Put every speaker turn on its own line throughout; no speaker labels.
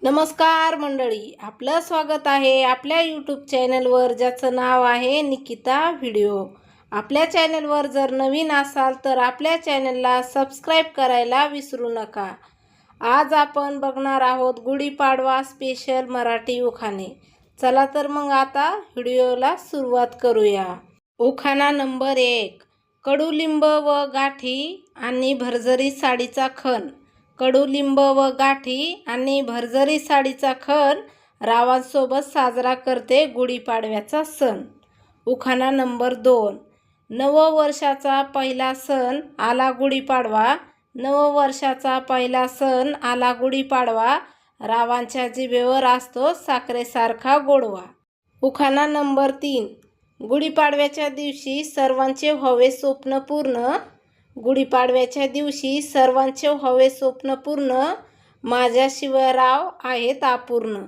नमस्कार मंडळी, आपलं स्वागत आहे आपल्या यूट्यूब चॅनलवर, ज्याचं नाव आहे निकिता व्हिडिओ। आपल्या चॅनलवर जर नवीन असाल तर आपल्या चॅनलला सबस्क्राईब करायला विसरू नका। आज आपण बघणार आहोत गुढीपाडवा स्पेशल मराठी उखाणे। चला तर मग आता व्हिडिओला सुरुवात करूया। उखाणा नंबर 1, कडुलिंब व गाठी आणि भरजरी साडीचा खण। कडुलिंब व गाठी आणि भरजरी साडीचा खण रावांसोबत साजरा करते गुढीपाडव्याचा सण। उखाणा नंबर 2, नववर्षाचा पहिला सण आला गुढीपाडवा। नववर्षाचा पहिला सण आला गुढीपाडवा, रावांच्या जिभेवर असतो साखरेसारखा गोडवा। उखाणा नंबर 3, गुढीपाडव्याच्या दिवशी सर्वांचे व्हावे स्वप्न पूर्ण। गुढीपाडव्याच्या दिवशी सर्वांचे व्हावे स्वप्न पूर्ण, माझ्याशिवाय राव आहेत अपूर्ण।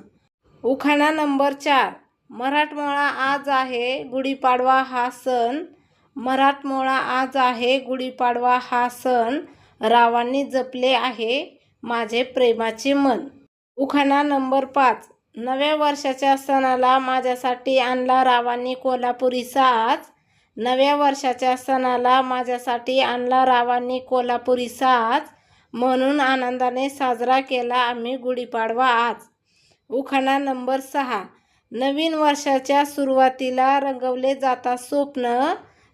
उखाणा नंबर 4, मराठमोळा आज आहे गुढीपाडवा हा सण। मराठमोळा आज आहे गुढीपाडवा हा सण, रावांनी जपले आहे माझे प्रेमाचे मन। उखाणा नंबर 5, नव्या वर्षाच्या सणाला माझ्यासाठी आणला रावांनी कोल्हापुरी साज। नव्या वर्षाच्या सणाला माझ्यासाठी आणला रावांनी कोल्हापुरी साज, म्हणून आनंदाने साजरा केला आम्ही गुढीपाडवा आज। उखाणा नंबर 6, नवीन वर्षाच्या सुरुवातीला रंगवले जातात स्वप्न।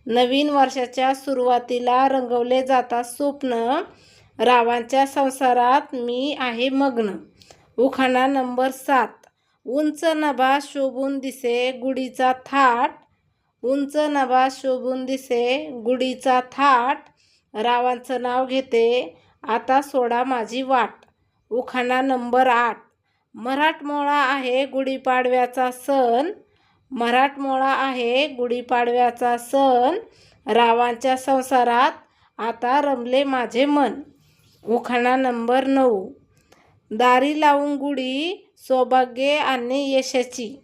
नवीन वर्षाच्या सुरुवातीला रंगवले जातात स्वप्न, रावांच्या संसारात मी आहे मग्न। उखाणा नंबर 7, उंच नभा शोभून दिसे गुढीचा थाट। उंच नभा शोभून दिसे गुढीचा थाट, रावांचं नाव घेते आता सोडा माझी वाट। उखाणा नंबर 8, मराठमोळा आहे गुढीपाडव्याचा सण। मराठमोळा आहे गुढीपाडव्याचा सण, रावांच्या संसारात आता रमले माझे मन। उखाणा नंबर 9, दारी लावून गुढी सौभाग्य आणि यशाची।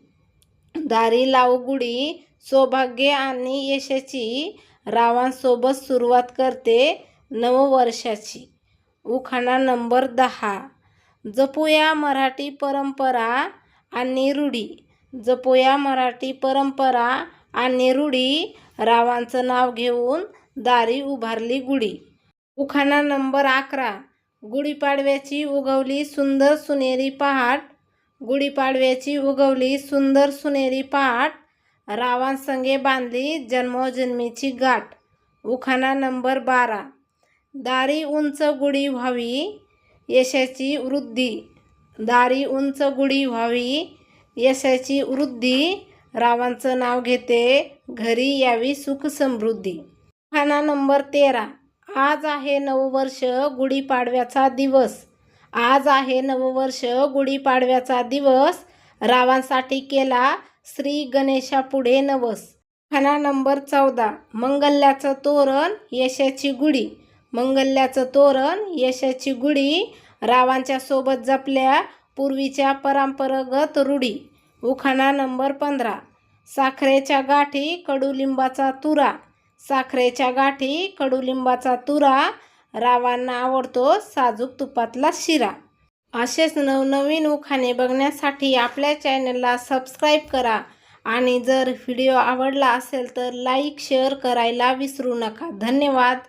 दारी लावू गुढी सौभाग्य आणि यशाची, रावांसोबत सुरुवात करते नववर्षाची। उखाणा नंबर 10, जपूया मराठी परंपरा आणि रूढी। जपूया मराठी परंपरा आणि रूढी, रावांचं नाव घेऊन दारी उभारली गुढी। उखाणा नंबर 11, गुढीपाडव्याची उगवली सुंदर सुनेरी पहाट। गुढीपाडव्याची उगवली सुंदर सुनेरी पहाट, रावांसंगे बांधली जन्मोजन्मीची गाठ। उखाणा नंबर 12, दारी उंच गुढी व्हावी यशाची वृद्धी। दारी उंच गुढी व्हावी यशाची वृद्धी, रावांचं नाव घेते घरी यावी सुख समृद्धी। उखाणा नंबर 13, आज आहे नववर्ष गुढीपाडव्याचा दिवस। आज आहे नववर्ष गुढीपाडव्याचा दिवस, रावांसाठी केला श्री गणेशापुढे नवस। उखाणा नंबर 14, मंगल्याचं तोरण यशाची गुढी। मंगल्याचं तोरण यशाची गुढी, रावांच्या सोबत जपल्या पूर्वीच्या परंपरागत रूढी। उखाणा नंबर 15, साखरेच्या गाठी कडुलिंबाचा तुरा। साखरेच्या गाठी कडुलिंबाचा तुरा, रावांना आवडतो साजूक तुपातला शिरा। असेच नवनवीन उखाणे बघण्यासाठी आपल्या चॅनलला सबस्क्राईब करा आणि जर व्हिडिओ आवडला असेल तर लाईक शेअर करायला विसरू नका। धन्यवाद।